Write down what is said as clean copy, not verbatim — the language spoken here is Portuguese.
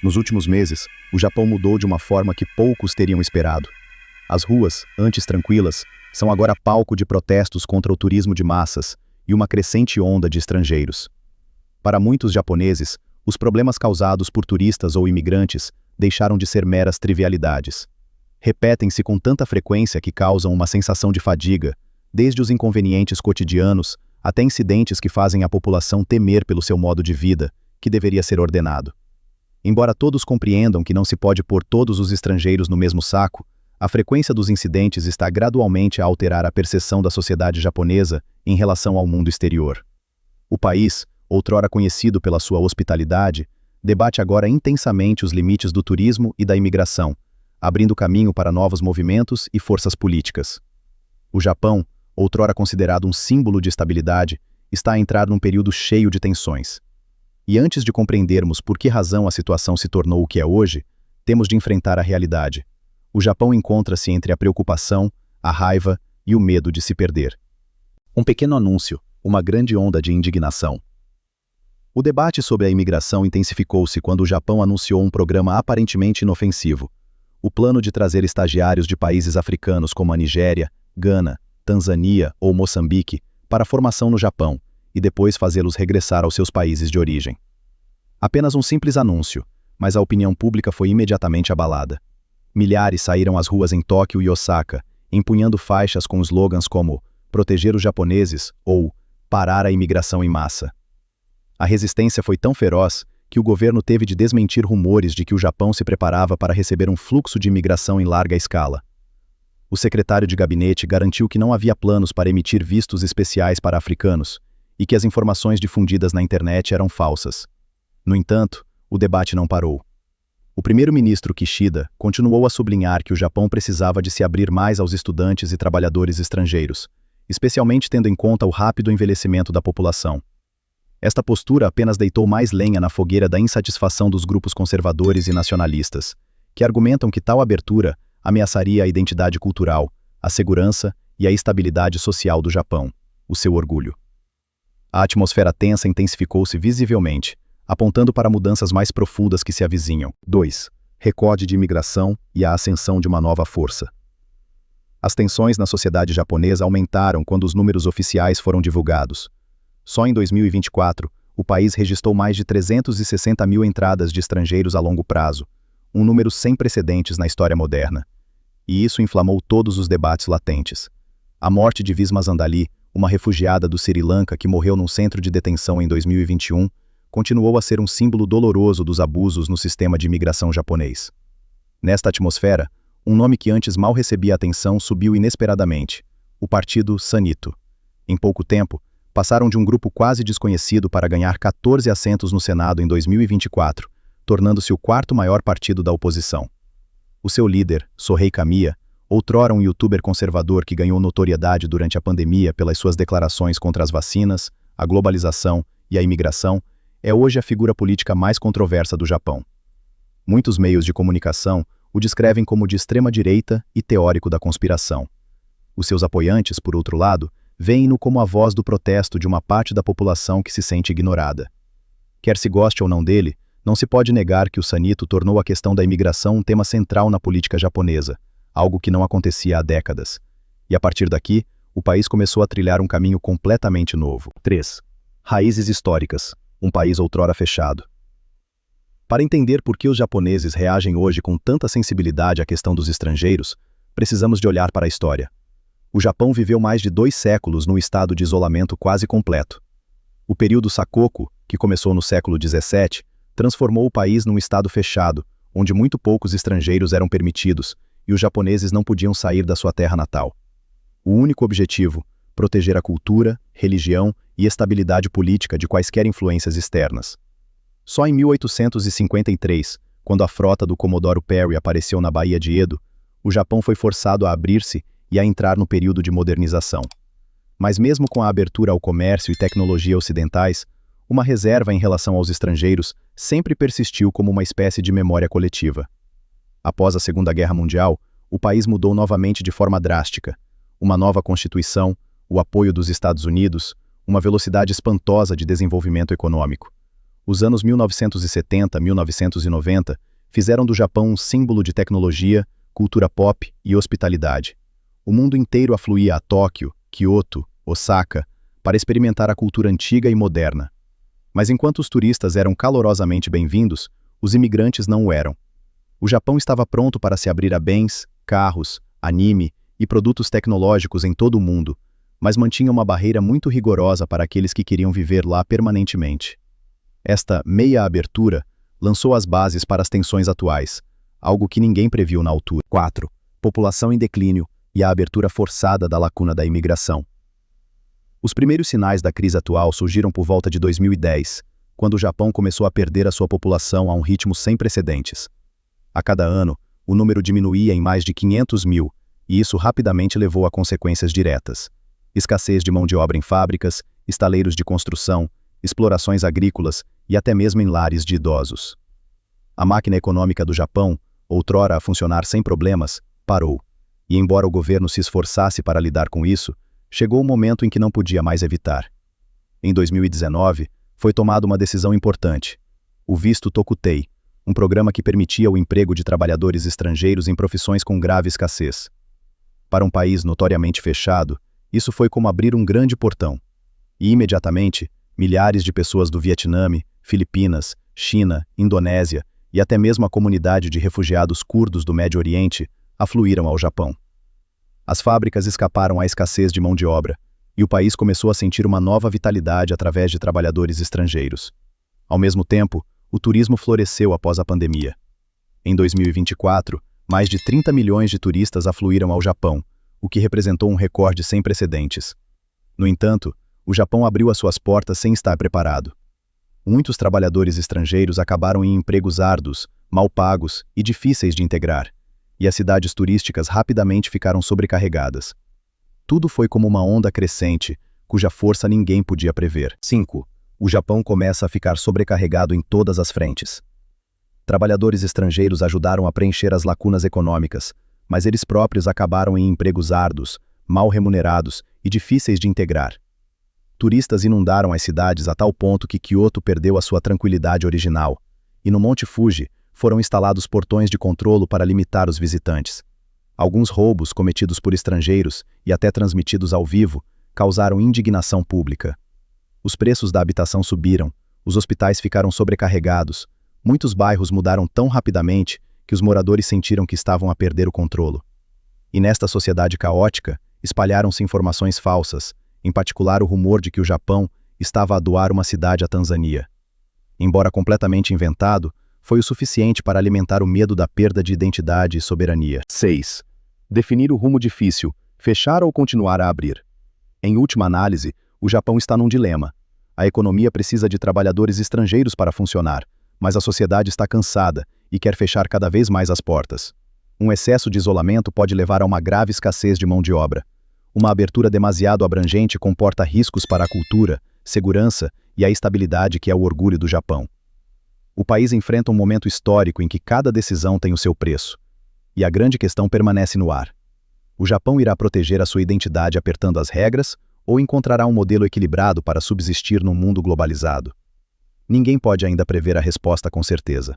Nos últimos meses, o Japão mudou de uma forma que poucos teriam esperado. As ruas, antes tranquilas, são agora palco de protestos contra o turismo de massas e uma crescente onda de estrangeiros. Para muitos japoneses, os problemas causados por turistas ou imigrantes deixaram de ser meras trivialidades. Repetem-se com tanta frequência que causam uma sensação de fadiga, desde os inconvenientes cotidianos até incidentes que fazem a população temer pelo seu modo de vida, que deveria ser ordenado. Embora todos compreendam que não se pode pôr todos os estrangeiros no mesmo saco, a frequência dos incidentes está gradualmente a alterar a percepção da sociedade japonesa em relação ao mundo exterior. O país, outrora conhecido pela sua hospitalidade, debate agora intensamente os limites do turismo e da imigração, abrindo caminho para novos movimentos e forças políticas. O Japão, outrora considerado um símbolo de estabilidade, está a entrar num período cheio de tensões. E antes de compreendermos por que razão a situação se tornou o que é hoje, temos de enfrentar a realidade. O Japão encontra-se entre a preocupação, a raiva e o medo de se perder. Um pequeno anúncio, uma grande onda de indignação. O debate sobre a imigração intensificou-se quando o Japão anunciou um programa aparentemente inofensivo. O plano de trazer estagiários de países africanos como a Nigéria, Gana, Tanzânia ou Moçambique para a formação no Japão e depois fazê-los regressar aos seus países de origem. Apenas um simples anúncio, mas a opinião pública foi imediatamente abalada. Milhares saíram às ruas em Tóquio e Osaka, empunhando faixas com slogans como "Proteger os japoneses" ou "Parar a imigração em massa". A resistência foi tão feroz que o governo teve de desmentir rumores de que o Japão se preparava para receber um fluxo de imigração em larga escala. O secretário de gabinete garantiu que não havia planos para emitir vistos especiais para africanos e que as informações difundidas na internet eram falsas. No entanto, o debate não parou. O primeiro-ministro Kishida continuou a sublinhar que o Japão precisava de se abrir mais aos estudantes e trabalhadores estrangeiros, especialmente tendo em conta o rápido envelhecimento da população. Esta postura apenas deitou mais lenha na fogueira da insatisfação dos grupos conservadores e nacionalistas, que argumentam que tal abertura ameaçaria a identidade cultural, a segurança e a estabilidade social do Japão, o seu orgulho. A atmosfera tensa intensificou-se visivelmente, apontando para mudanças mais profundas que se avizinham. 2. Recorde de imigração e a ascensão de uma nova força. As tensões na sociedade japonesa aumentaram quando os números oficiais foram divulgados. Só em 2024, o país registrou mais de 360 mil entradas de estrangeiros a longo prazo, um número sem precedentes na história moderna. E isso inflamou todos os debates latentes. A morte de Visma Zandali, uma refugiada do Sri Lanka que morreu num centro de detenção em 2021, continuou a ser um símbolo doloroso dos abusos no sistema de imigração japonês. Nesta atmosfera, um nome que antes mal recebia atenção subiu inesperadamente: o Partido Sanito. Em pouco tempo, passaram de um grupo quase desconhecido para ganhar 14 assentos no Senado em 2024, tornando-se o quarto maior partido da oposição. O seu líder, Sohei Kamiya, outrora um youtuber conservador que ganhou notoriedade durante a pandemia pelas suas declarações contra as vacinas, a globalização e a imigração, é hoje a figura política mais controversa do Japão. Muitos meios de comunicação o descrevem como de extrema-direita e teórico da conspiração. Os seus apoiantes, por outro lado, veem-no como a voz do protesto de uma parte da população que se sente ignorada. Quer se goste ou não dele, não se pode negar que o Sanito tornou a questão da imigração um tema central na política japonesa, algo que não acontecia há décadas. E a partir daqui, o país começou a trilhar um caminho completamente novo. 3. Raízes históricas. Um país outrora fechado. Para entender por que os japoneses reagem hoje com tanta sensibilidade à questão dos estrangeiros, precisamos de olhar para a história. O Japão viveu mais de 2 séculos num estado de isolamento quase completo. O período Sakoku, que começou no século XVII, transformou o país num estado fechado, onde muito poucos estrangeiros eram permitidos e os japoneses não podiam sair da sua terra natal. O único objetivo: proteger a cultura, religião e estabilidade política de quaisquer influências externas. Só em 1853, quando a frota do Comodoro Perry apareceu na Baía de Edo, o Japão foi forçado a abrir-se e a entrar no período de modernização. Mas mesmo com a abertura ao comércio e tecnologia ocidentais, uma reserva em relação aos estrangeiros sempre persistiu como uma espécie de memória coletiva. Após a Segunda Guerra Mundial, o país mudou novamente de forma drástica. Uma nova Constituição, o apoio dos Estados Unidos, uma velocidade espantosa de desenvolvimento econômico. Os anos 1970 1990 fizeram do Japão um símbolo de tecnologia, cultura pop e hospitalidade. O mundo inteiro afluía a Tóquio, Kyoto, Osaka, para experimentar a cultura antiga e moderna. Mas enquanto os turistas eram calorosamente bem-vindos, os imigrantes não o eram. O Japão estava pronto para se abrir a bens, carros, anime e produtos tecnológicos em todo o mundo, mas mantinha uma barreira muito rigorosa para aqueles que queriam viver lá permanentemente. Esta meia abertura lançou as bases para as tensões atuais, algo que ninguém previu na altura. 4. População em declínio e a abertura forçada da lacuna da imigração. Os primeiros sinais da crise atual surgiram por volta de 2010, quando o Japão começou a perder a sua população a um ritmo sem precedentes. A cada ano, o número diminuía em mais de 500 mil, e isso rapidamente levou a consequências diretas: escassez de mão de obra em fábricas, estaleiros de construção, explorações agrícolas e até mesmo em lares de idosos. A máquina econômica do Japão, outrora a funcionar sem problemas, parou. E embora o governo se esforçasse para lidar com isso, chegou o momento em que não podia mais evitar. Em 2019, foi tomada uma decisão importante: o visto Tokutei, um programa que permitia o emprego de trabalhadores estrangeiros em profissões com grave escassez. Para um país notoriamente fechado, isso foi como abrir um grande portão. E imediatamente, milhares de pessoas do Vietnã, Filipinas, China, Indonésia e até mesmo a comunidade de refugiados curdos do Médio Oriente afluíram ao Japão. As fábricas escaparam à escassez de mão de obra, e o país começou a sentir uma nova vitalidade através de trabalhadores estrangeiros. Ao mesmo tempo, o turismo floresceu após a pandemia. Em 2024, mais de 30 milhões de turistas afluíram ao Japão, o que representou um recorde sem precedentes. No entanto, o Japão abriu as suas portas sem estar preparado. Muitos trabalhadores estrangeiros acabaram em empregos árduos, mal pagos e difíceis de integrar, e as cidades turísticas rapidamente ficaram sobrecarregadas. Tudo foi como uma onda crescente, cuja força ninguém podia prever. 5. O Japão começa a ficar sobrecarregado em todas as frentes. Trabalhadores estrangeiros ajudaram a preencher as lacunas econômicas, mas eles próprios acabaram em empregos árduos, mal remunerados e difíceis de integrar. Turistas inundaram as cidades a tal ponto que Kyoto perdeu a sua tranquilidade original, e no Monte Fuji foram instalados portões de controlo para limitar os visitantes. Alguns roubos cometidos por estrangeiros e até transmitidos ao vivo causaram indignação pública. Os preços da habitação subiram, os hospitais ficaram sobrecarregados, muitos bairros mudaram tão rapidamente que os moradores sentiram que estavam a perder o controle. E nesta sociedade caótica, espalharam-se informações falsas, em particular o rumor de que o Japão estava a doar uma cidade à Tanzânia. Embora completamente inventado, foi o suficiente para alimentar o medo da perda de identidade e soberania. 6. Definir o rumo difícil, fechar ou continuar a abrir. Em última análise, o Japão está num dilema. A economia precisa de trabalhadores estrangeiros para funcionar, mas a sociedade está cansada e quer fechar cada vez mais as portas. Um excesso de isolamento pode levar a uma grave escassez de mão de obra. Uma abertura demasiado abrangente comporta riscos para a cultura, segurança e a estabilidade que é o orgulho do Japão. O país enfrenta um momento histórico em que cada decisão tem o seu preço. E a grande questão permanece no ar. O Japão irá proteger a sua identidade apertando as regras ou encontrará um modelo equilibrado para subsistir num mundo globalizado? Ninguém pode ainda prever a resposta com certeza.